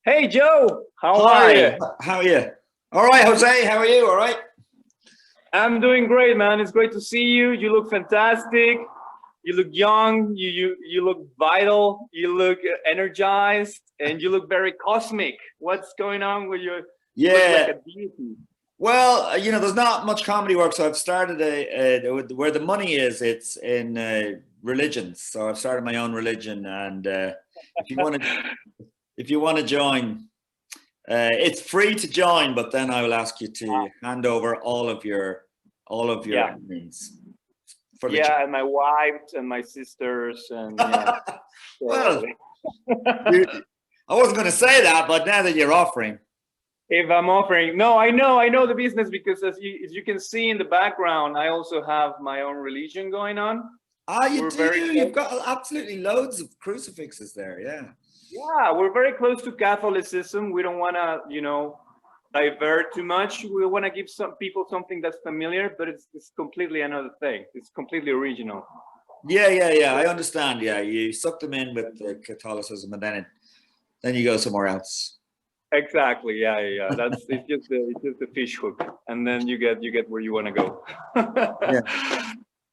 Hey Joe, how are you? Hi, how are you? All right, Jose, how are you? All right? I'm doing great, man. It's great to see you. You look fantastic. You look young. You look vital. You look energized, and you look very cosmic. What's going on with you? You look like Yeah. a deity. Well, there's not much comedy work, so I've started where the money is. It's in religions. So I've started my own religion, and if you want to, if you want to join, it's free to join, but then I will ask you to hand over all of your Yeah, earnings for the yeah, church. and my wife and my sisters, and yeah. So Well, you, I wasn't going to say that, but now that you're offering. if I'm offering, no, I know the business because as you can see in the background, I also have my own religion going on. Ah, you We're do. very You've close. got absolutely loads of crucifixes there. Yeah. Yeah, we're very close to Catholicism. We don't want to, divert too much. We want to give some people something that's familiar, but it's completely another thing. It's completely original. Yeah. I understand. Yeah, you suck them in with the Catholicism, and then you go somewhere else. Exactly. Yeah. That's it's just the fish hook, and then you get where you want to go. Yeah.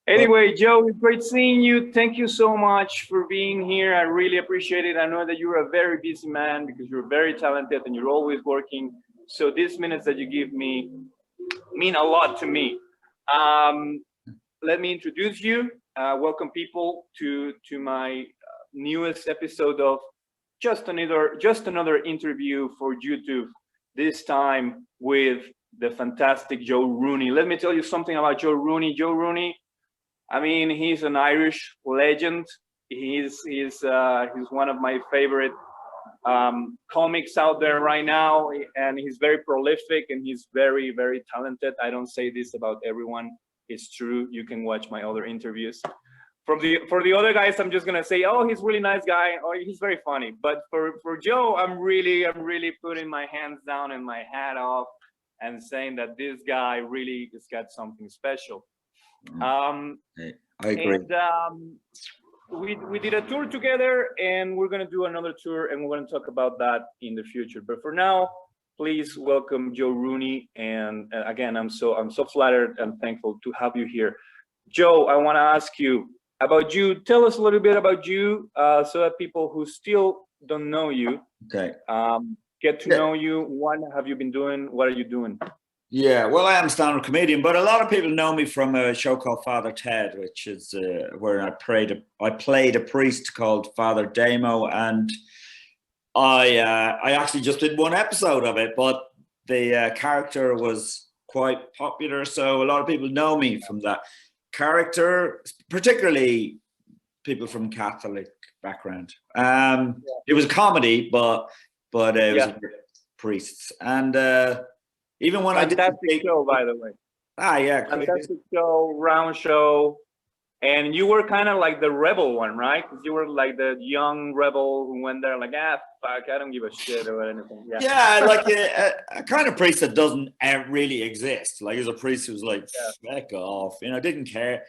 But Anyway, Joe, it's great seeing you. Thank you so much for being here. I really appreciate it. I know that you're a very busy man because you're very talented and you're always working. So these minutes that you give me mean a lot to me. Um, Let me introduce you. Welcome, people, to my newest episode of just another interview for YouTube. This time with the fantastic Joe Rooney. Let me tell you something about Joe Rooney. Joe Rooney, I mean, he's an Irish legend. He's one of my favorite comics out there right now, and he's very prolific and he's very very talented. I don't say this about everyone. It's true. You can watch my other interviews. For the other guys, I'm just gonna say, oh, he's a really nice guy. Oh, he's very funny. But for Joe, I'm really putting my hands down and my hat off and saying that this guy really has got something special. Um, I agree. and we did a tour together, and we're gonna do another tour, and we're gonna talk about that in the future. But for now, please welcome Joe Rooney. And again, I'm so flattered and thankful to have you here. Joe, I want to ask you about you. Tell us a little bit about you, so that people who still don't know you Okay. get to Yeah. know you. What have you been doing? What are you doing? Yeah. Well, I am a stand-up comedian, but a lot of people know me from a show called Father Ted, which is where I played a priest called Father Damo, and I actually just did one episode of it, but the character was quite popular, so a lot of people know me from that character, particularly people from Catholic background. It was a comedy, but it was Yeah, a priests, and even when I did the fantastic big show, by the way. yeah, Fantastic show, round show. And you were kind of like the rebel one, right? Because you were like the young rebel who went there like, fuck, I don't give a shit or anything. Yeah. yeah, like a kind of priest that doesn't really exist. Like, he's a priest who's like, Yeah. feck off, didn't care.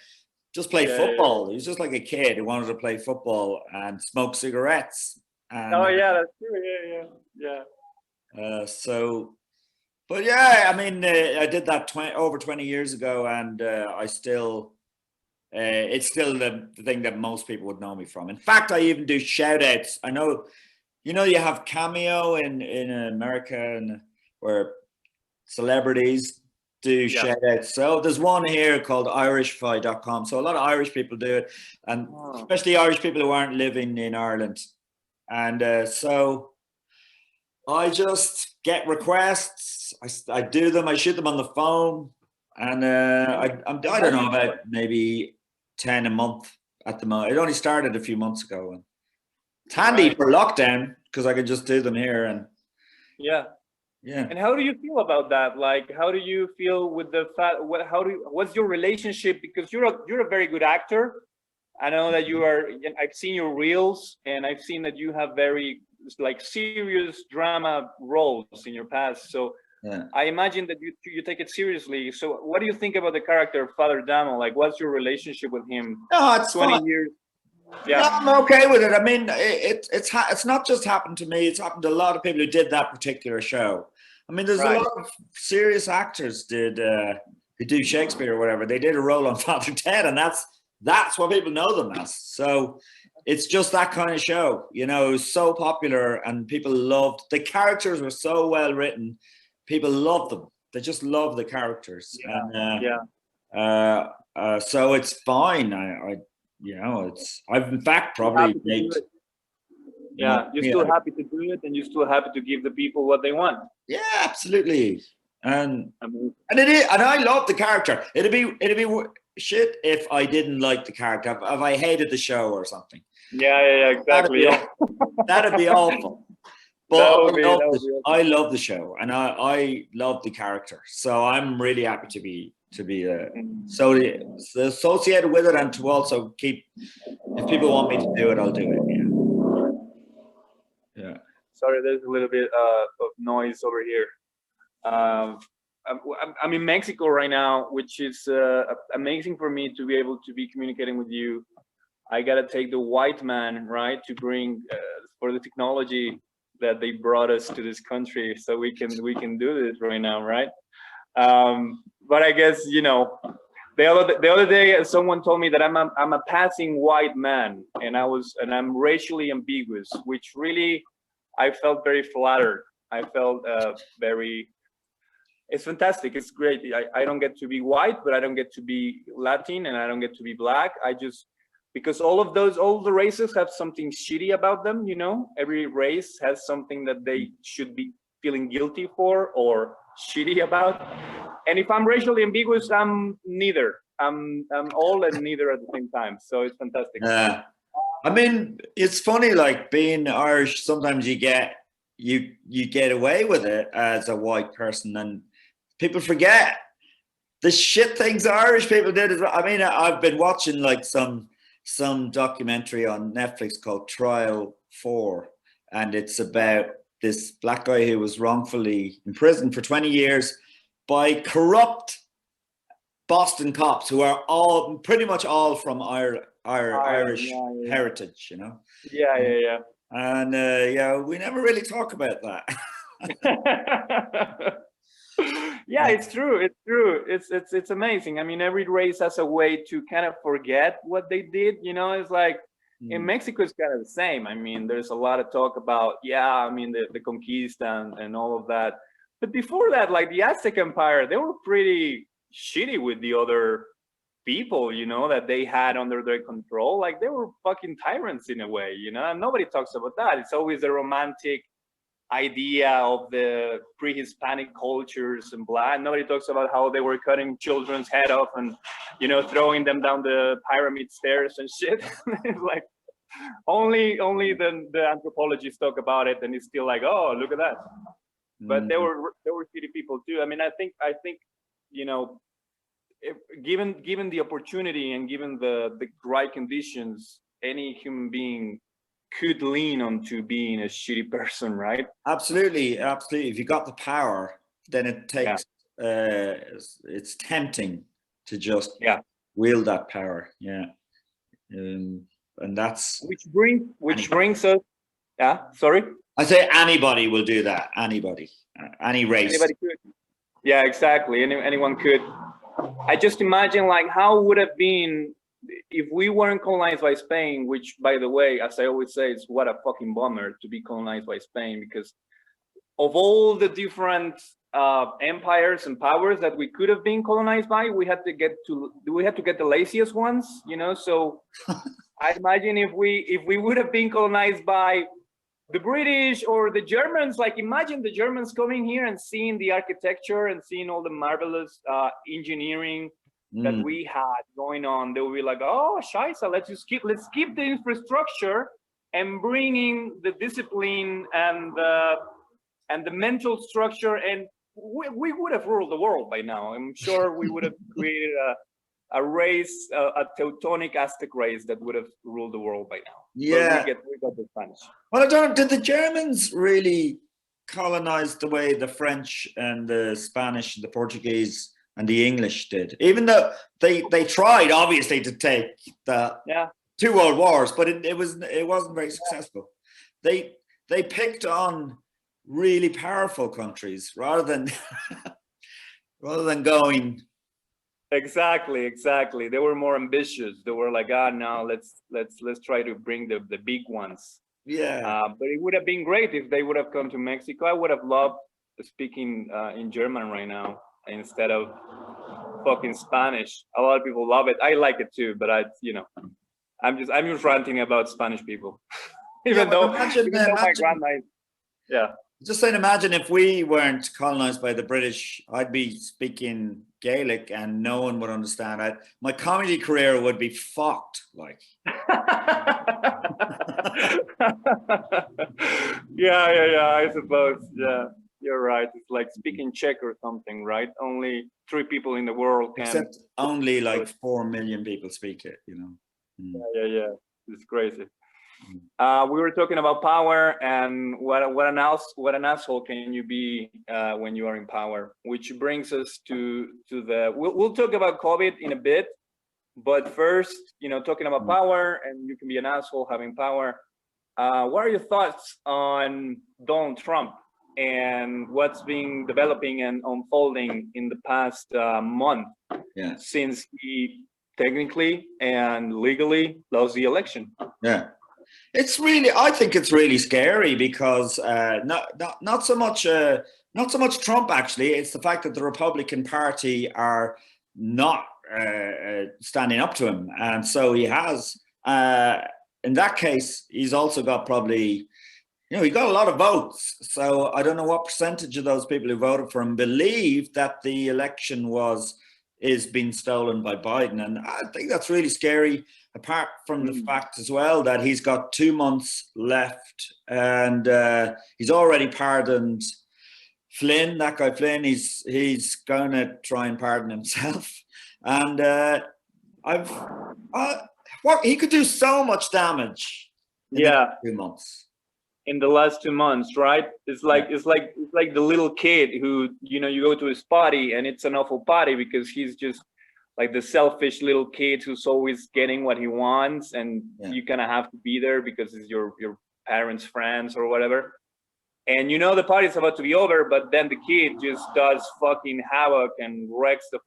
Just play Yeah. football. He was just like a kid who wanted to play football and smoke cigarettes. Oh And yeah, that's true. Yeah. so, but yeah, I mean, I did that over 20 years ago, and it's still the thing that most people would know me from. In fact, I even do shout outs. I know, you have Cameo in America, and where celebrities do Yeah. shout outs. So there's one here called irishfy.com. So a lot of Irish people do it, and Oh. especially Irish people who aren't living in Ireland. And so I just get requests. I do them. I shoot them on the phone, and I don't know, about maybe 10 a month at the moment. It only started a few months ago, and it's handy Right. for lockdown because I can just do them here. And Yeah. yeah. And how do you feel about that? Like, how do you feel with the fact? What's your relationship? Because you're a very good actor. I know that you are. I've seen your reels, and I've seen that you have very like serious drama roles in your past. So Yeah. I imagine that you take it seriously. So what do you think about the character Father Damo? Like, what's your relationship with him? No, it's 20 fine. years. Yeah. No, I'm okay with it. I mean, it's not just happened to me. It's happened to a lot of people who did that particular show. I mean, there's a Right. lot of serious actors who do Shakespeare or whatever. They did a role on Father Ted, and that's what people know them as. So it's just that kind of show. You know, it was so popular, and people loved the characters. Were so well written. People loved them. They just love the characters, Yeah. so it's fine. I've in fact You're probably happy to made do it. more Yeah. You're money still out of it. happy to do it, and you're still happy to give the people what they want. Yeah, absolutely. And I mean, it is, and I love the character. It'd be shit if I didn't like the character, if I hated the show or something. yeah, exactly. Yeah. That'd be awful. But That would be I love the show, and I love the character. So I'm really happy to be so associated with it, and to also keep. If people want me to do it, I'll do it. Yeah. Sorry, there's a little bit of noise over here. I'm in Mexico right now, which is amazing for me to be able to be communicating with you. I gotta take the white man, right, to bring for the technology that they brought us to this country, so we can do this right now, right? But I guess the other day someone told me that I'm a passing white man, and I'm racially ambiguous, which really I felt very flattered. I felt very. It's fantastic. It's great. I don't get to be white, but I don't get to be Latin, and I don't get to be black. I just because all the races have something shitty about them. Every race has something that they should be feeling guilty for or shitty about. And if I'm racially ambiguous, I'm neither. I'm all and neither at the same time. So it's fantastic. Yeah. I mean, it's funny, like being Irish. Sometimes you get away with it as a white person, and people forget the shit things Irish people did as well. I mean, I've been watching like some documentary on Netflix called Trial 4, and it's about this black guy who was wrongfully imprisoned for 20 years by corrupt Boston cops who are pretty much all from Irish heritage, Yeah. And we never really talk about that. Yeah, it's true. It's amazing. I mean, every race has a way to kind of forget what they did. It's like in Mexico, it's kind of the same. I mean, there's a lot of talk about the conquista and all of that. But before that, like the Aztec Empire, they were pretty shitty with the other people, that they had under their control. Like they were fucking tyrants in a way, and nobody talks about that. It's always the romantic idea of the pre-Hispanic cultures and blah. And nobody talks about how they were cutting children's head off and, throwing them down the pyramid stairs and shit. It's like only the anthropologists talk about it, and it's still like, oh, look at that. But there were shitty people too. I mean, I think given the opportunity and given the right conditions, any human being could lean onto being a shitty person, right? Absolutely. If you got the power, then it takes it's tempting to just wield that power. And that's which brings us. Sorry. I say anybody will do that. Anybody, any race. Anybody could. Yeah, exactly. Anyone could. I just imagine like how would have been if we weren't colonized by Spain, which, by the way, as I always say, is what a fucking bummer to be colonized by Spain, because of all the different empires and powers that we could have been colonized by, we had to get the laziest ones, So I imagine if we would have been colonized by the British or the Germans, like imagine the Germans coming here and seeing the architecture and seeing all the marvelous engineering that we had going on. They will be like, oh, scheisse, let's keep the infrastructure and bring in the discipline and the mental structure, and we would have ruled the world by now. I'm sure we would have created a race, a Teutonic Aztec race that would have ruled the world by now. Yeah. But we got the Spanish. Well, did the Germans really colonize the way the French and the Spanish and the Portuguese and the English did? Even though they tried, obviously, to take the 2 world wars, but it wasn't very successful. They picked on really powerful countries rather than going. Exactly. They were more ambitious. They were like, no, let's try to bring the big ones. Yeah. But it would have been great if they would have come to Mexico. I would have loved speaking in German right now instead of fucking Spanish. A lot of people love it. I like it too, but I'm just ranting about Spanish people. even though my grandma is, yeah. Just saying, imagine if we weren't colonized by the British, I'd be speaking Gaelic and no one would understand. My comedy career would be fucked. Like, yeah. I suppose. Yeah, you're right. It's like speaking Czech or something, right? Only 3 people in the world can. Except only like 4 million people speak it. Yeah. It's crazy. We were talking about power and what an asshole can you be when you are in power, which brings us to we'll talk about COVID in a bit, but first, talking about power and you can be an asshole having power. What are your thoughts on Donald Trump and what's been developing and unfolding in the past month since he technically and legally lost the election? Yeah. I think it's really scary because not so much Trump, actually. It's the fact that the Republican Party are not standing up to him, and so he has. In that case, he's also got probably, he got a lot of votes. So I don't know what percentage of those people who voted for him believe that the election is being stolen by Biden, and I think that's really scary. Apart from the fact as well that he's got 2 months left, and he's already pardoned Flynn. That guy Flynn, he's going to try and pardon himself, and he could do so much damage. In the next 2 months. In the last 2 months, right? It's like the little kid who you go to his party and it's an awful party because he's just like the selfish little kid who's always getting what he wants, and you kind of have to be there because it's your parents' friends or whatever. And the party's about to be over, but then the kid just does fucking havoc and wrecks the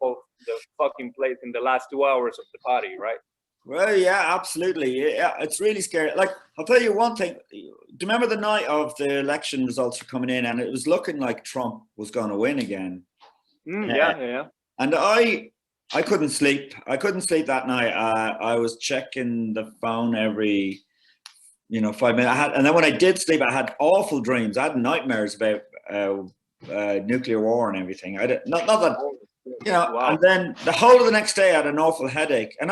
fucking place in the last 2 hours of the party, right? Well, yeah, absolutely. Yeah, it's really scary. Like, I'll tell you one thing. Do you remember the night of the election results were coming in, and it was looking like Trump was going to win again? Yeah. And I couldn't sleep. I couldn't sleep that night. I was checking the phone every, 5 minutes. And then when I did sleep, I had awful dreams. I had nightmares about nuclear war and everything. Not that, Wow. And then the whole of the next day, I had an awful headache. And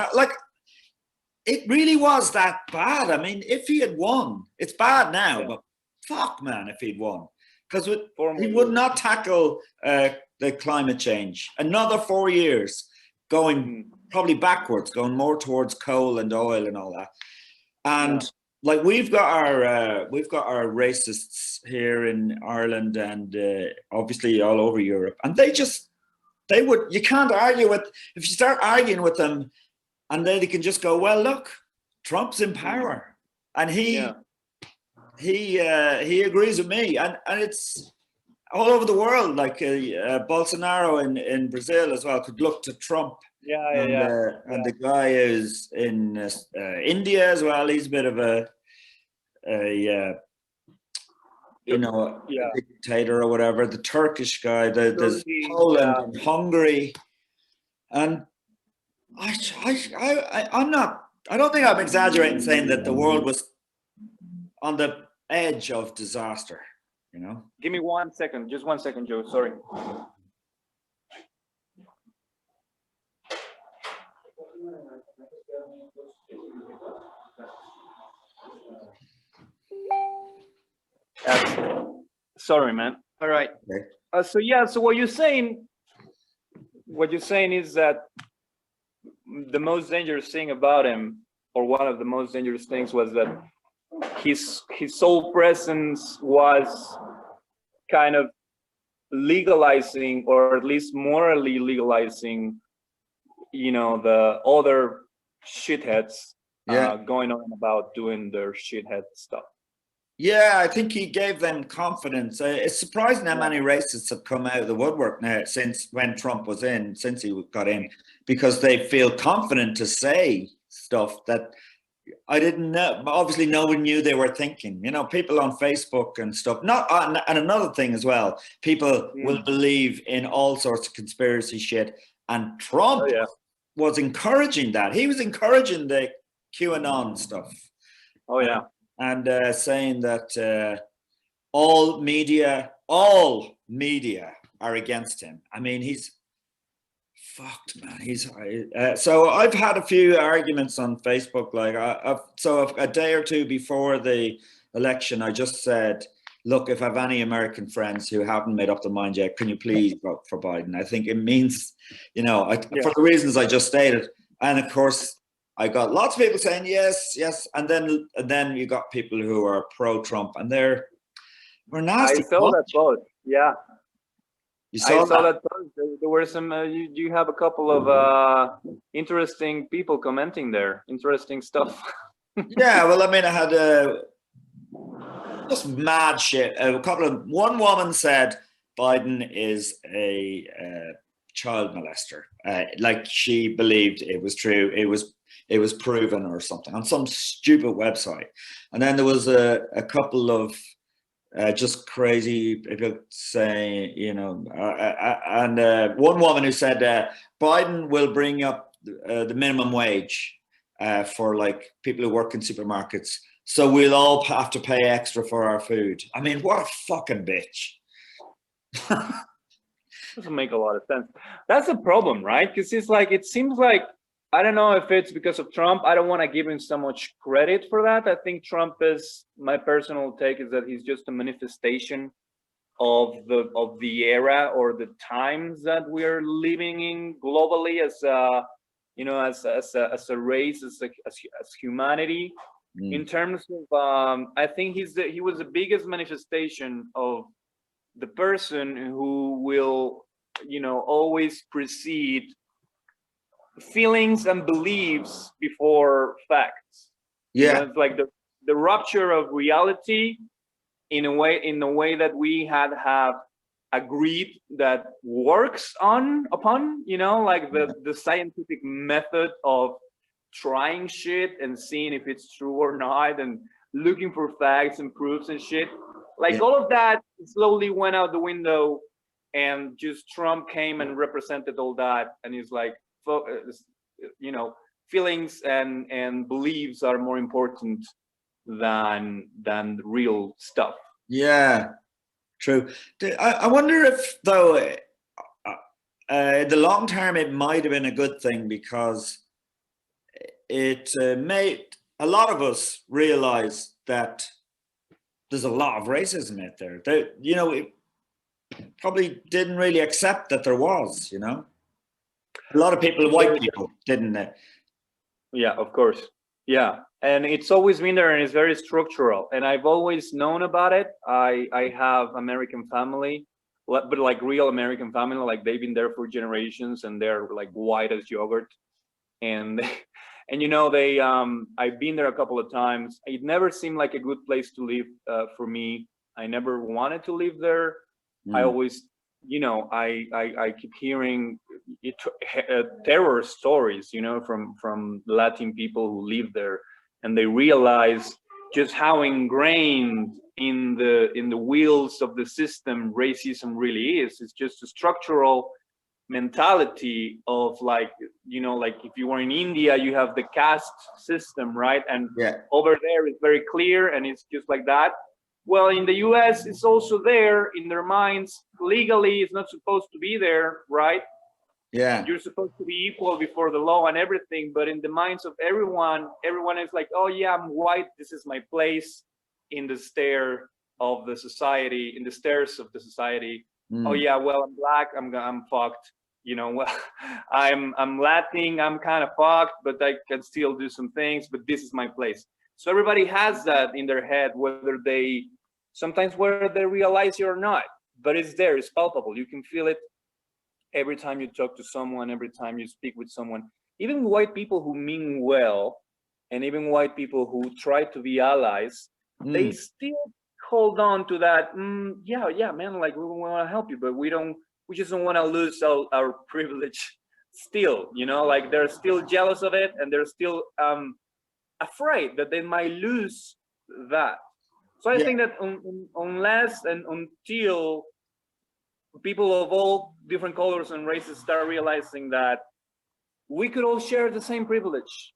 it really was that bad. I mean, if he had won, it's bad now, but fuck, man, if he'd won. Because he would not tackle the climate change. Another 4 years going probably backwards, going more towards coal and oil and all that. And we've got our racists here in Ireland and obviously all over Europe. And you can't argue if you start arguing with them, and then they can just go, well, look, Trump's in power, and he agrees with me, and it's all over the world. Like Bolsonaro in Brazil as well could look to Trump. And the guy is in India as well. He's a bit of a dictator or whatever. The Turkish guy, there's Poland and Hungary, and I don't think I'm exaggerating saying that the world was on the edge of disaster, Give me 1 second, just 1 second, Joe, sorry. Sorry, man. All right. Okay. So what you're saying is that the most dangerous thing about him, or one of the most dangerous things, was that his sole presence was kind of legalizing, or at least morally legalizing, the other shitheads going on about doing their shithead stuff. Yeah, I think he gave them confidence. It's surprising how many racists have come out of the woodwork now since when Trump was in, since he got in, because they feel confident to say stuff that I didn't know. Obviously, no one knew they were thinking. You know, people on Facebook and stuff. And another thing as well, people will believe in all sorts of conspiracy shit. And Trump was encouraging that. He was encouraging the QAnon stuff. Oh yeah. And saying that all media are against him. I mean, he's fucked, man. He's so I've had a few arguments on Facebook. Like, a day or two before the election, I just said, look, if I have any American friends who haven't made up their mind yet, can you please vote for Biden? I think it means, you know, for the reasons I just stated. And of course, I got lots of people saying yes, yes, and then you got people who are pro-Trump, and we're nasty. I saw that post. Yeah, you saw that post. There were some. You have a couple of interesting people commenting there. Interesting stuff. Yeah, well, I mean, I had just mad shit. One woman said Biden is a child molester. Like, she believed it was true. It was proven or something on some stupid website. And then there was a couple of just crazy people saying, you know, and one woman who said Biden will bring up the minimum wage for like people who work in supermarkets. So we'll all have to pay extra for our food. I mean, what a fucking bitch. Doesn't make a lot of sense. That's the problem, right? Because it's like, it seems like, I don't know if it's because of Trump. I don't want to give him so much credit for that. I think Trump is, my personal take is that he's just a manifestation of the era or the times that we're living in globally as you know, as a race, as humanity. In terms of, I think he was the biggest manifestation of the person who will, you know, always precede feelings and beliefs before facts. Yeah, you know, it's like the rupture of reality in a way that we have agreed that works upon, you know, like the scientific method of trying shit and seeing if it's true or not, and looking for facts and proofs and shit. Like, all of that slowly went out the window, and just Trump came and represented all that, and he's like, you know, feelings and beliefs are more important than real stuff. Yeah, true. I wonder if, though, in the long term, it might have been a good thing, because it made a lot of us realize that there's a lot of racism out there. You know, it probably didn't really accept that there was, you know. A lot of people, white people, didn't they? Yeah, of course. Yeah, and it's always been there, and it's very structural. And I've always known about it. I have American family, but like real American family, like they've been there for generations, and they're like white as yogurt. And and you know, they I've been there a couple of times. It never seemed like a good place to live for me. I never wanted to live there. I always, you know, I keep hearing terror stories, you know, from Latin people who live there, and they realize just how ingrained in the wheels of the system racism really is. It's just a structural mentality of, like, you know, like if you were in India, you have the caste system, right? And over there it's very clear, and it's just like that. Well, in the US, it's also there in their minds. Legally, it's not supposed to be there, right? Yeah. You're supposed to be equal before the law and everything. But in the minds of everyone is like, oh yeah, I'm white. This is my place in the stair of the society, in the stairs of the society. Oh yeah, well, I'm black. I'm fucked. You know, well, I'm Latin. I'm kind of fucked, but I can still do some things. But this is my place. So everybody has that in their head, whether they realize it or not, but it's there, it's palpable. You can feel it every time you talk to someone, every time you speak with someone, even white people who mean well. and even white people who try to be allies, they still hold on to that. Yeah, man, like we want to help you, but we just don't want to lose our privilege. Still, like they're still jealous of it, and they're still afraid that they might lose that. So I think that unless and until people of all different colors and races start realizing that we could all share the same privileges.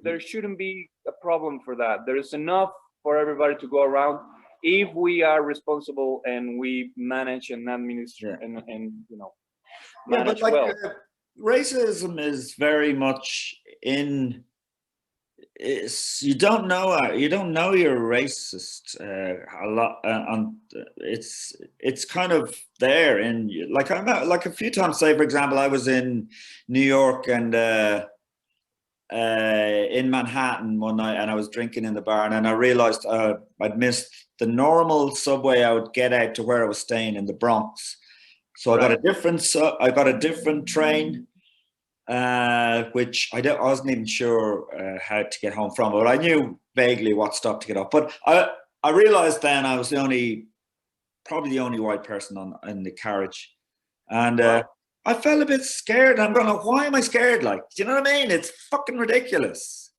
There shouldn't be a problem for that. There's enough for everybody to go around if we are responsible and we manage and administer and manage but well. Racism is very much in. You don't know you're racist a lot, and it's kind of there in you. Like I'm like a few times. Say for example, I was in New York and in Manhattan one night, and I was drinking in the bar, and I realized I'd missed the normal subway I would get out to where I was staying in the Bronx. So I got a different train. Which I wasn't even sure how to get home from, but I knew vaguely what stop to get off. But I realized then I was probably the only white person in the carriage, and I felt a bit scared. I'm going, why am I scared? Like, do you know what I mean? It's fucking ridiculous.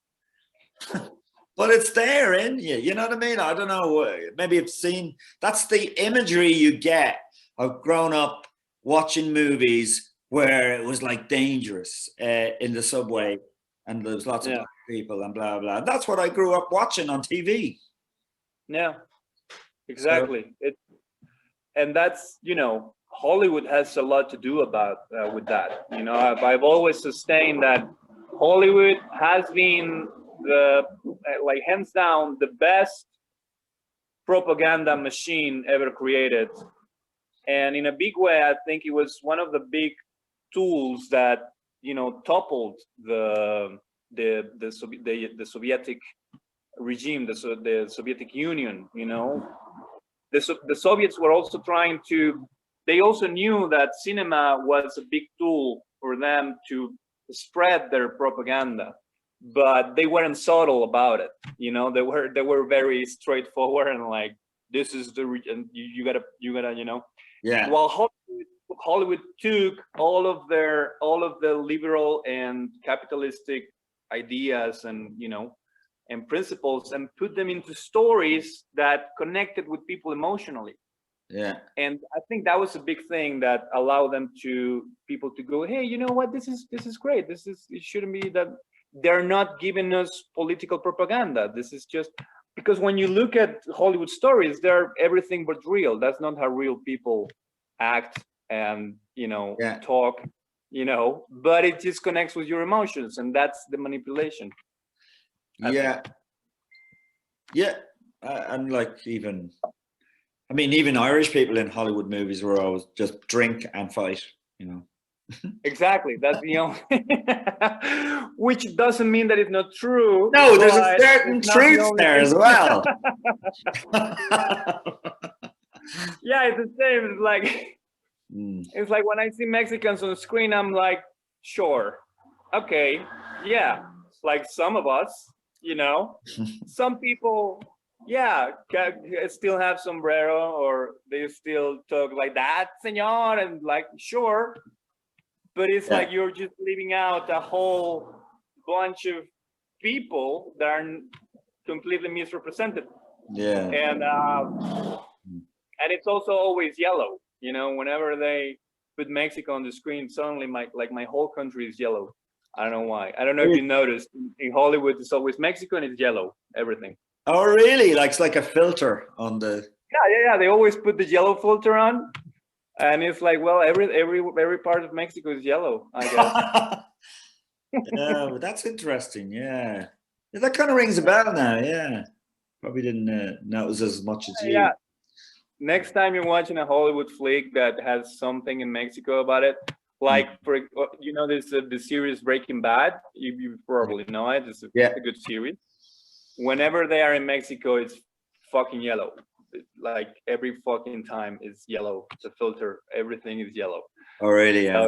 But it's there in you. You know what I mean? I don't know. Maybe you've seen. That's the imagery you get. I've grown up watching movies where it was like dangerous in the subway, and there was lots of black people and blah blah. That's what I grew up watching on TV. Yeah, exactly. And that's Hollywood has a lot to do about with that. I've always sustained that Hollywood has been hands down the best propaganda machine ever created, and in a big way, I think it was one of the big tools that toppled the Soviet regime, the Soviet Union. The Soviets were also they also knew that cinema was a big tool for them to spread their propaganda, but they weren't subtle about it. They were very straightforward and like, this is the region, you gotta While Hollywood took all of the liberal and capitalistic ideas and and principles and put them into stories that connected with people emotionally. Yeah. And I think that was a big thing that allowed people to go, hey, you know what, this is great. It shouldn't be that they're not giving us political propaganda. This is just because when you look at Hollywood stories, they're everything but real. That's not how real people act and talk, but it just connects with your emotions, and that's the manipulation. And like even Irish people in Hollywood movies were always just drink and fight. Exactly, that's the only which doesn't mean that it's not true. No, there's a certain truth there as well. Yeah, it's the same. It's like it's like when I see Mexicans on the screen, I'm like, sure, okay, yeah, like some of us, some people, still have sombrero, or they still talk like that, señor, and like, sure, but it's like you're just leaving out a whole bunch of people that are completely misrepresented. And it's also always yellow. Whenever they put Mexico on the screen, suddenly my whole country is yellow. I don't know why. I don't know if you noticed. In Hollywood, it's always Mexico and it's yellow, everything. Oh, really? Like it's like a filter on the. Yeah. They always put the yellow filter on, and it's like, well, every part of Mexico is yellow, I guess. Yeah, that's interesting. Yeah, that kind of rings a bell now. Yeah, probably didn't notice as much as you. Yeah. Next time you're watching a Hollywood flick that has something in Mexico about it, like there's the series Breaking Bad. You probably know it. It's a good series. Whenever they are in Mexico, it's fucking yellow. Like every fucking time is yellow. It's a filter. Everything is yellow. Oh, really? Yeah.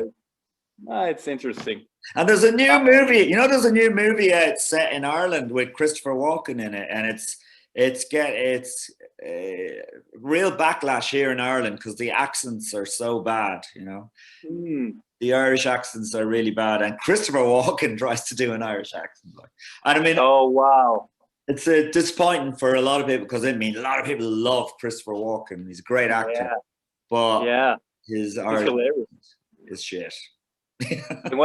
It's interesting. And there's a new movie, you know, there's a new movie out set in Ireland with Christopher Walken in it, and it's real backlash here in Ireland because the accents are so bad, you know. The Irish accents are really bad, and Christopher Walken tries to do an Irish accent, like, and I mean, oh wow, it's disappointing for a lot of people because I mean, a lot of people love Christopher Walken. He's a great actor, but his Irish is shit. And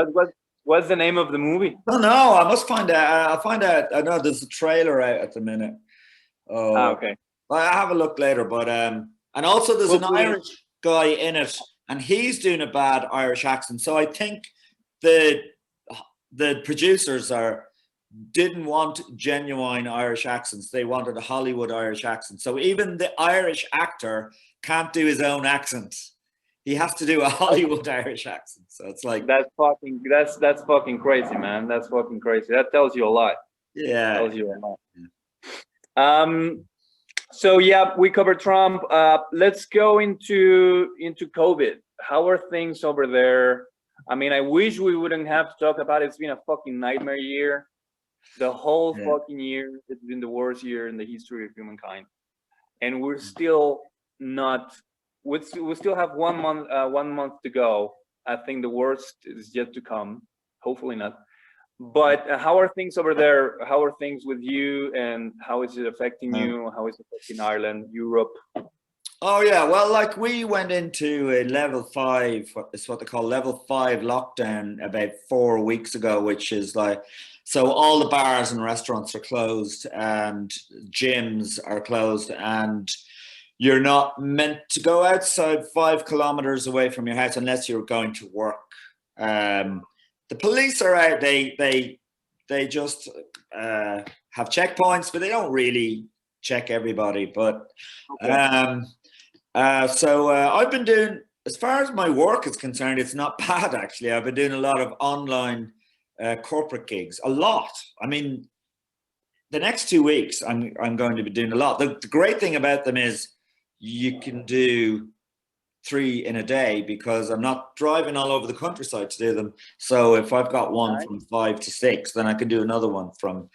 what's the name of the movie? Oh no, I must find out. I'll find out. I know there's a trailer out at the minute. Oh, okay. I'll have a look later. But and also there's an Irish guy in it, and he's doing a bad Irish accent. So I think the producers didn't want genuine Irish accents. They wanted a Hollywood Irish accent. So even the Irish actor can't do his own accent. He has to do a Hollywood Irish accent. So it's like that's fucking crazy, man. That's fucking crazy. That tells you a lot. Yeah. Tells you a lot. So yeah, we covered Trump. Let's go into COVID. How are things over there? I mean, I wish we wouldn't have to talk about it. It's been a fucking nightmare year. The whole fucking year, it's been the worst year in the history of humankind, and we're still not. We still have 1 month to go. I think the worst is yet to come. Hopefully not. But how are things over there? How are things with you, and how is it affecting you? How is it affecting Ireland, Europe? Oh yeah, well, like we went into a level 5, it's what they call level 5 lockdown about 4 weeks ago, which is like, so all the bars and restaurants are closed and gyms are closed, and you're not meant to go outside 5 kilometers away from your house unless you're going to work. The police are out. They just have checkpoints, but they don't really check everybody. But I've been doing, as far as my work is concerned, it's not bad actually. I've been doing a lot of online corporate gigs, a lot. I mean, the next 2 weeks, I'm going to be doing a lot. The great thing about them is you can do 3 in a day because I'm not driving all over the countryside to do them. So if I've got one from 5 to 6, then I can do another one from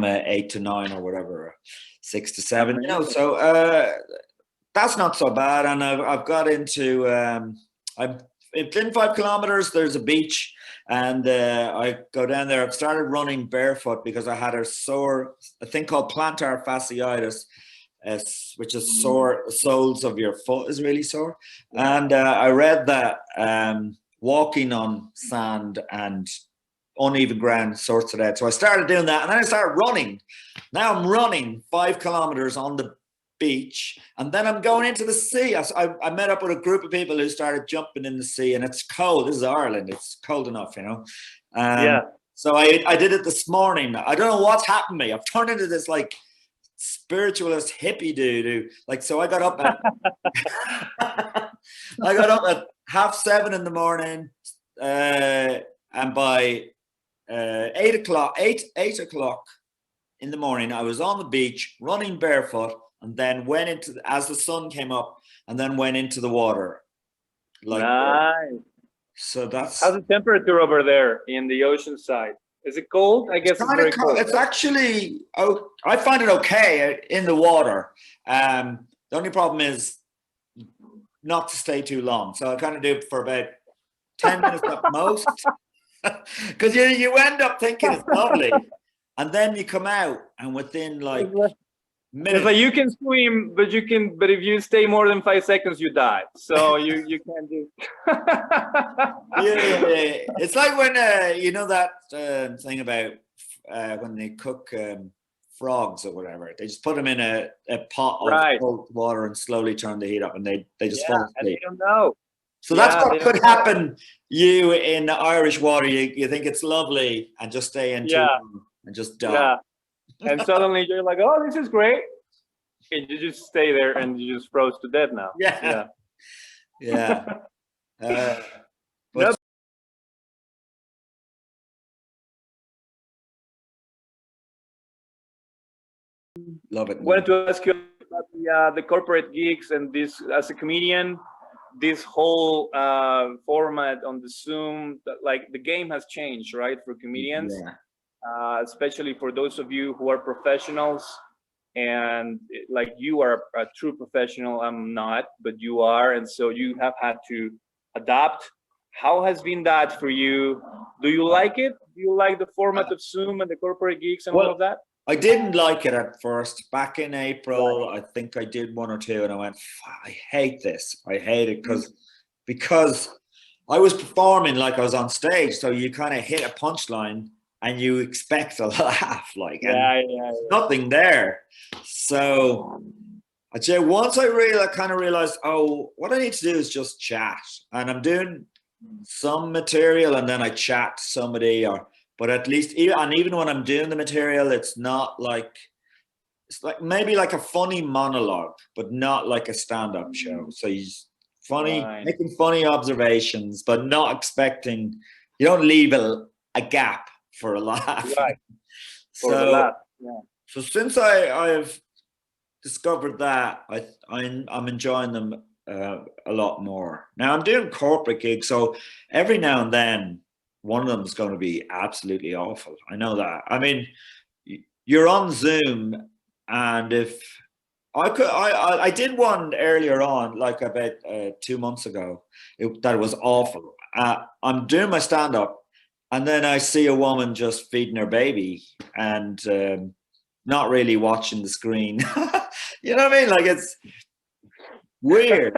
8 to 9 or whatever, 6 to 7. You know, so that's not so bad. And I've got into within 5 kilometers. There's a beach, and I go down there. I've started running barefoot because I had a thing called plantar fasciitis. Which is sore, soles of your foot is really sore. And I read that walking on sand and uneven ground sorts it out. So I started doing that, and then I started running. Now I'm running 5 kilometers on the beach, and then I'm going into the sea. I met up with a group of people who started jumping in the sea, and it's cold. This is Ireland. It's cold enough, you know. So I did it this morning. I don't know what's happened to me. I've turned into this like spiritualist hippie dude who, like, so I got up at I got up at 7:30 in the morning, and by 8 o'clock in the morning I was on the beach running barefoot, and then went into as the sun came up, and then went into the water. Like, nice. So that's, how's the temperature over there in the ocean side? Is it cold? I guess it's very cold. It's actually, I find it okay in the water. The only problem is not to stay too long. So I kind of do it for about 10 minutes at most. Because you end up thinking it's lovely. And then you come out, and within like minutes. It's like you can swim, but if you stay more than 5 seconds, you die. So you can't do. Yeah. It's like when you know that thing about when they cook frogs or whatever. They just put them in a pot of cold water and slowly turn the heat up, and they just fall asleep. And they don't know. So that's what could happen you in the Irish water. You think it's lovely and just stay in too long and just die. Yeah. And suddenly you're like, oh, this is great. And you just stay there, and you just froze to death now. Yeah. Love it. I wanted to ask you about the corporate gigs and this as a comedian. this whole format on the Zoom, like the game has changed, right, for comedians, Yeah. especially for those of you who are professionals, and like you are a true professional. I'm not, but you are, and so you have had to adapt. How has been that for you? Do you like it? Do you like the format of Zoom and the corporate gigs and all of Well, that? I didn't like it at first. Back in Right. April, I think I did one or two, and I went, I hate this. I hate it Mm. because I was performing like I was on stage. So you kind of hit a punchline and you expect a laugh, like, and Yeah, yeah, there's nothing there. So I'd say once I kind of realized, oh, what I need to do is just chat, and I'm doing some material, and then I chat to somebody, or but at least even when I'm doing the material, it's not like it's like maybe like a funny monologue, but not like a stand-up show. So you funny, right, making funny observations, but not expecting you don't leave a gap for a laugh. right. For the So lab. Yeah. so since I've discovered that I'm enjoying them a lot more. Now I'm doing corporate gigs, so every now and then one of them is going to be absolutely awful. I know that. I mean, you're on Zoom, and if I did one earlier on, like about 2 months ago, that was awful. I'm doing my stand up, and then I see a woman just feeding her baby, and not really watching the screen. You know what I mean? Like it's weird.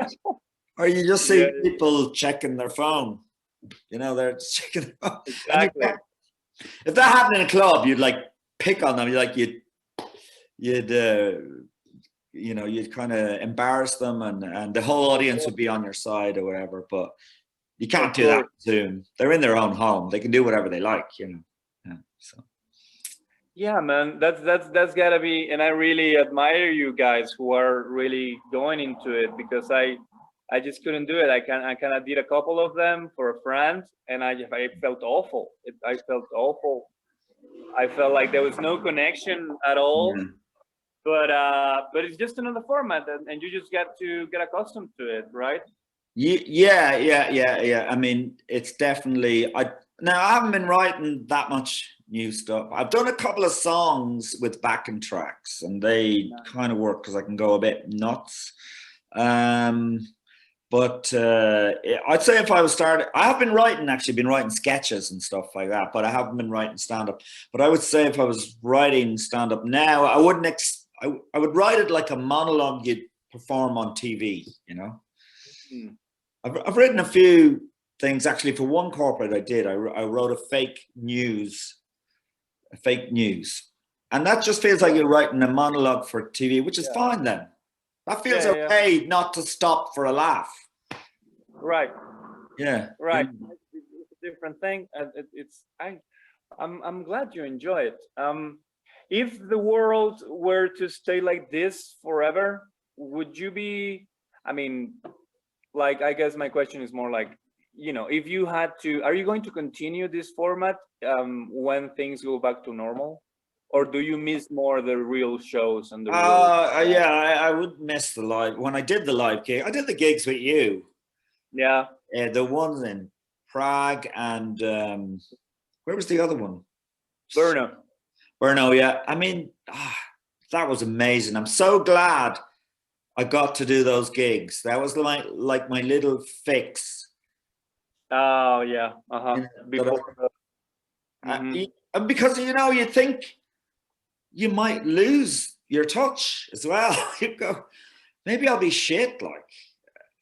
Or you just Yeah, see people checking their phone. You know, they're just checking their phone. And exactly. if that happened in a club, you'd like pick on them. You'd you know, you'd kind of embarrass them, and the whole audience would be on your side or whatever. But you can't Of do that course. on Zoom. They're in their own home. They can do whatever they like, you know. Yeah, so. Yeah, man, that's gotta be, and I really admire you guys who are really going into it, because I just couldn't do it. I kind of did a couple of them for a friend, and I felt awful. I felt awful. I felt like there was no connection at all. Yeah. But it's just another format, and you just get to get accustomed to it, right? Yeah. I mean, it's definitely. I haven't been writing that much new stuff. I've done a couple of songs with backing tracks, and they kind of work because I can go a bit nuts. Um, but I'd say if I was starting, I have been writing, actually been writing sketches and stuff like that, but I haven't been writing stand up. But I would say if I was writing stand up now, I wouldn't. I would write it like a monologue you'd perform on TV. You know. Mm. I've written a few things actually for one corporate I did. I wrote a fake news, and that just feels like you're writing a monologue for TV, which is Yeah, fine then. That feels yeah. okay, not to stop for a laugh. Right, Yeah, right. It's a different thing. It's I'm glad you enjoy it. If the world were to stay like this forever, would you be? I mean, like, I guess my question is more like, if you had to, are you going to continue this format when things go back to normal, or do you miss more the real shows and the real? yeah. I would miss the live when I did the live gig. I did the gigs with you. Yeah, The ones in Prague and where was the other one? Burner. Moreno. Yeah, I mean, that was amazing. I'm so glad I got to do those gigs. That was like my little fix. Oh yeah, You know, before the. Hmm. because you think you might lose your touch as well. You go, maybe I'll be shit. Like,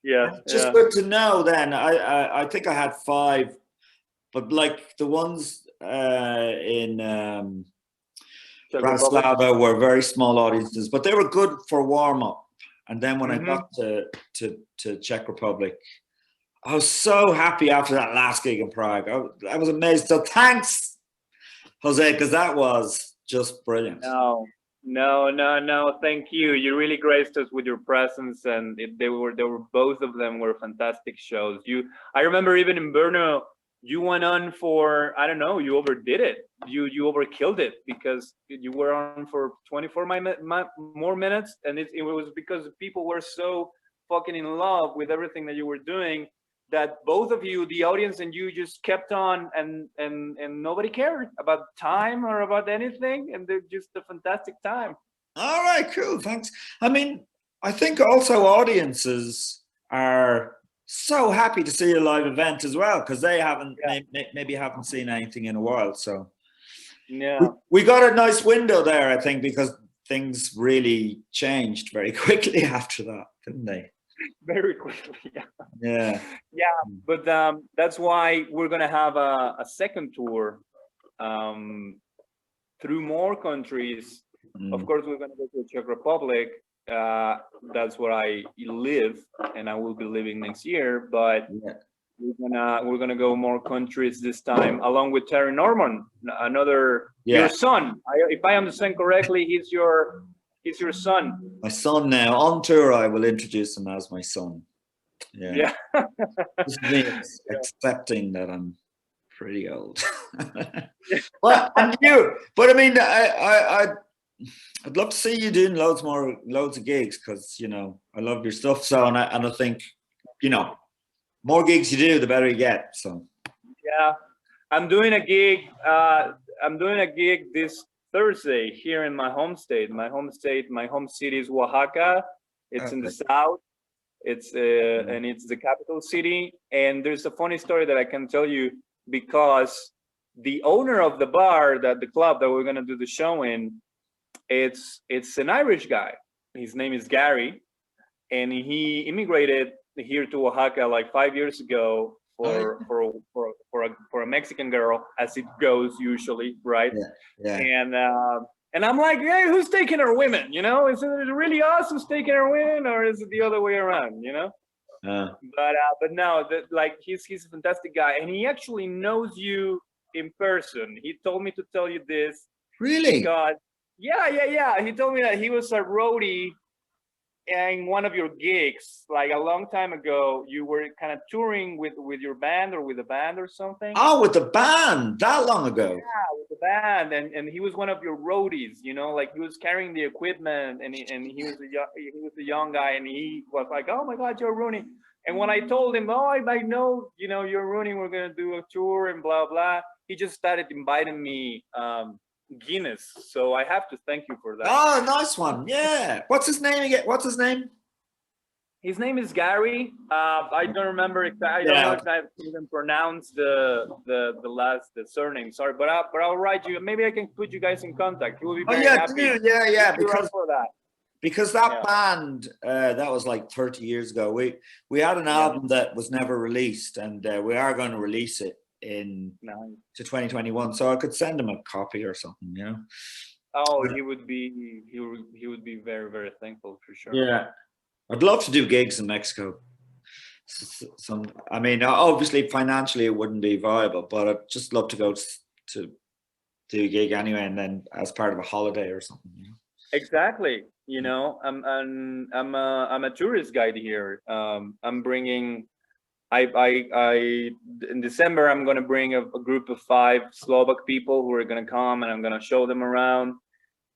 Yes, and it's just yeah. good to know. Then I think I had five, but like the ones in Czech Republic. Bratislava were very small audiences, but they were good for warm up. And then when I Hmm. got to Czech Republic, I was so happy after that last gig in Prague. I was amazed. So thanks, Jose, because that was just brilliant. No. Thank you. You really graced us with your presence, and they were both of them were fantastic shows. I remember even in Brno, you went on for, I don't know, you overdid it. You overkilled it, because you were on for 24 more minutes, and it was because people were so fucking in love with everything that you were doing, that both of you, the audience and you, just kept on, and nobody cared about time or about anything, and they're just a fantastic time. All right, cool, thanks. I mean, I think also audiences are so happy to see a live event as well, because they haven't maybe haven't seen anything in a while. So yeah, we got a nice window there, I think, because things really changed very quickly after that, didn't they? very quickly. Yeah. But that's why we're gonna have a second tour through more countries. Of course, we're gonna go to the Czech Republic. That's where I live, and I will be living next year. But we're gonna go more countries this time, along with Terry Norman, another your son. If I understand correctly, he's your son. My son now on tour. I will introduce him as my son. Yeah. This is me accepting that I'm pretty old. Well, and you, but I mean, I'd love to see you doing loads of gigs, because you know I love your stuff. So and I think, you know, more gigs you do, the better you get. So yeah, I'm doing a gig. I'm doing a gig this Thursday here in my home state. My home city is Oaxaca. It's in the south. It's and it's the capital city. And there's a funny story that I can tell you, because the owner of the bar, the club that we're gonna do the show in, it's an Irish guy. His name is Gary, and he immigrated here to Oaxaca like 5 years ago for a Mexican girl, as it goes usually, right? And I'm like, hey, who's taking our women? You know, is it really us who's taking our women, or is it the other way around? You know. But no, like he's a fantastic guy, and he actually knows you in person. He told me to tell you this. Really? Because yeah. He told me that he was a roadie in one of your gigs, like a long time ago. You were kind of touring with your band, or with a band or something. Oh, with the band that long ago? Yeah, with the band, and he was one of your roadies. You know, like he was carrying the equipment, and he was a young guy, and he was like, oh my God, Joe Rooney. And when I told him, oh, I know, you know, Joe Rooney, we're gonna do a tour and blah blah, he just started inviting me Guinness. So I have to thank you for that. Oh, nice one. Yeah. What's his name again? What's his name? His name is Gary. I don't remember exactly. I don't know if I even pronounce the surname. Sorry, but I'll write you. Maybe I can put you guys in contact. He will be very happy. Yeah. Because that band that was like 30 years ago. We had an album that was never released, and we are going to release it to 2021. So I could send him a copy or something, you know. Oh, he would be very, very thankful for sure. Yeah. I'd love to do gigs in Mexico. I mean, obviously financially it wouldn't be viable, but I'd just love to go to do a gig anyway, and then as part of a holiday or something. You know? Exactly. You know, I'm a tourist guide here. I'm bringing. In December I'm going to bring a group of 5 Slovak people who are going to come, and I'm going to show them around.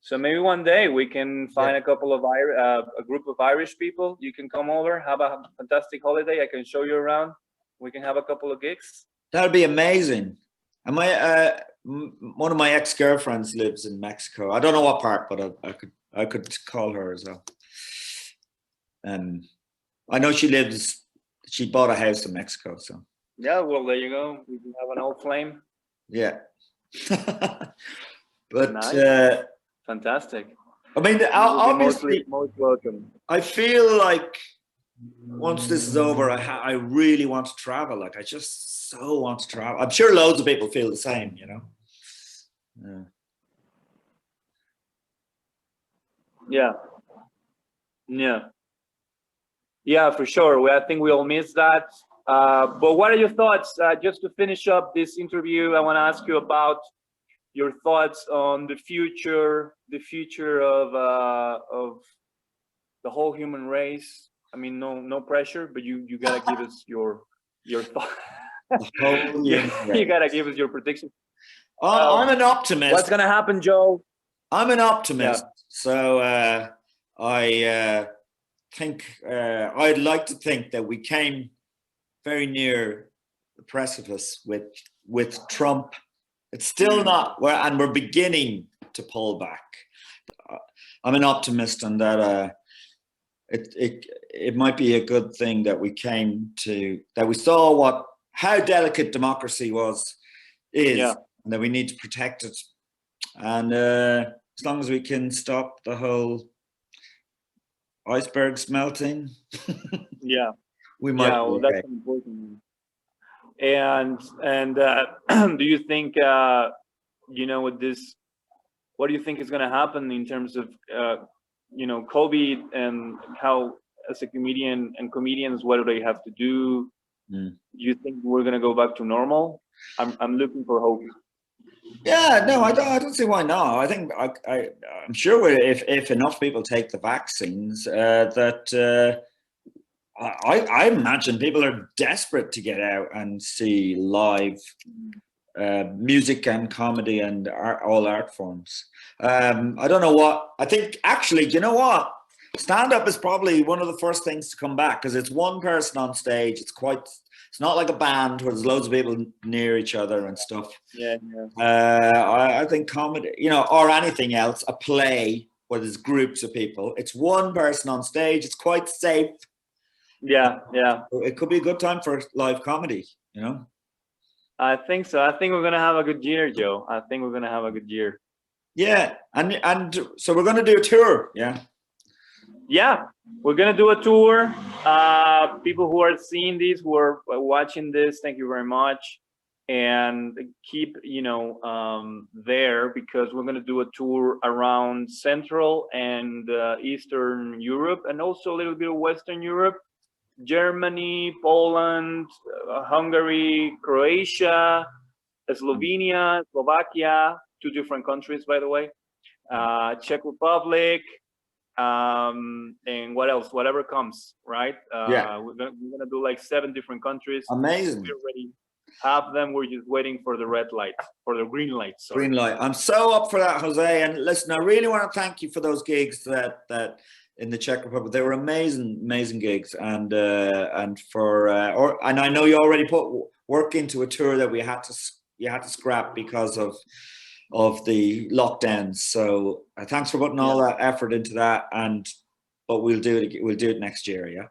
So maybe one day we can find a couple of a group of Irish people. You can come over, have a fantastic holiday. I can show you around. We can have a couple of gigs. That'd be amazing. And one of my ex-girlfriends lives in Mexico. I don't know what part, but I could call her as well. I know she bought a house in Mexico. So yeah, well, there you go. We can have an old flame. Yeah. But nice. Fantastic. I mean, obviously, most welcome. I feel like once this is over, I really want to travel. Like, I just so want to travel. I'm sure loads of people feel the same, you know. Yeah, for sure. I think we all miss that. But what are your thoughts? Just to finish up this interview, I want to ask you about your thoughts on the future of the whole human race. I mean, no pressure, but you gotta give us your thoughts. You gotta give us your prediction. I'm an optimist. What's gonna happen, Joe? I'm an optimist. So think, I'd like to think that we came very near the precipice with Trump. It's still not, and we're beginning to pull back. I'm an optimist, and that it might be a good thing that we saw how delicate democracy is, and that we need to protect it. And as long as we can stop the whole icebergs melting, we might. Yeah, well, be okay. that's important. And do you think with this, what do you think is going to happen in terms of COVID, and how, as a comedian and comedians, what do they have to do? Do you think we're going to go back to normal? I'm looking for hope. Yeah, no, I don't see why not. I think I'm sure if enough people take the vaccines, that I imagine people are desperate to get out and see live music and comedy and all art forms. I don't know what I think. Actually, you know what? Stand-up is probably one of the first things to come back, because it's one person on stage. It's not like a band where there's loads of people near each other and stuff. Yeah. I think comedy, or anything else, a play where there's groups of people. It's one person on stage. It's quite safe. Yeah. It could be a good time for live comedy, I think so. I think we're going to have a good year, Joe. I think we're going to have a good year. Yeah. And so we're going to do a tour. Yeah, we're going to do a tour. People who are seeing this, who are watching this, thank you very much. And keep, there, because we're going to do a tour around Central and Eastern Europe, and also a little bit of Western Europe. Germany, Poland, Hungary, Croatia, Slovenia, Slovakia, 2 different countries, by the way, Czech Republic, and what else? Whatever comes, right? We're gonna do like 7 different countries. Amazing. We already have them. We're just waiting for the red light, for the green light. Sorry. Green light. I'm so up for that, Jose. And listen, I really want to thank you for those gigs that in the Czech Republic. They were amazing gigs, and I know you already put work into a tour that you had to scrap because of the lockdowns. So thanks for putting all that effort into that, but we'll do it next year. Yeah,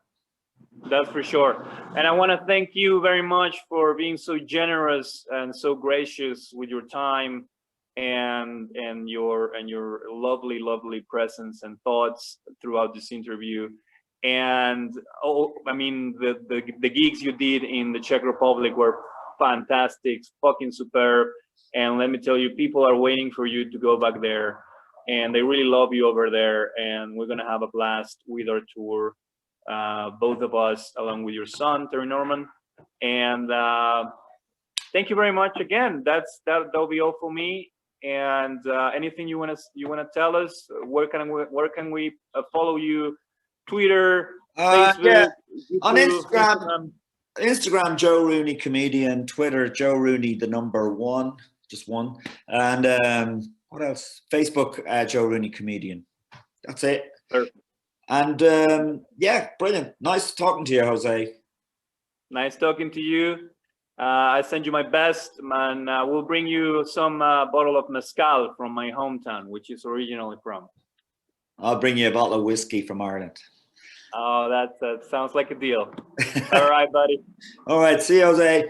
that's for sure. And I want to thank you very much for being so generous and so gracious with your time and your lovely presence and thoughts throughout this interview. And the gigs you did in the Czech Republic were fantastic, fucking superb. And let me tell you, people are waiting for you to go back there, and they really love you over there. And we're gonna have a blast with our tour, both of us, along with your son, Terry Norman. And thank you very much again. That'll be all for me. And anything you wanna tell us? Where can we follow you? Twitter, Facebook, YouTube, on Instagram, Joe Rooney Comedian. Twitter, Joe Rooney #1, just one. And what else? Facebook, Joe Rooney Comedian. That's it. Perfect. And brilliant. Nice talking to you, Jose. Nice talking to you. I send you my best, man. We'll bring you some bottle of mezcal from my hometown, which is originally from. I'll bring you a bottle of whiskey from Ireland. Oh, that sounds like a deal. All right, buddy. All right. See you, Jose.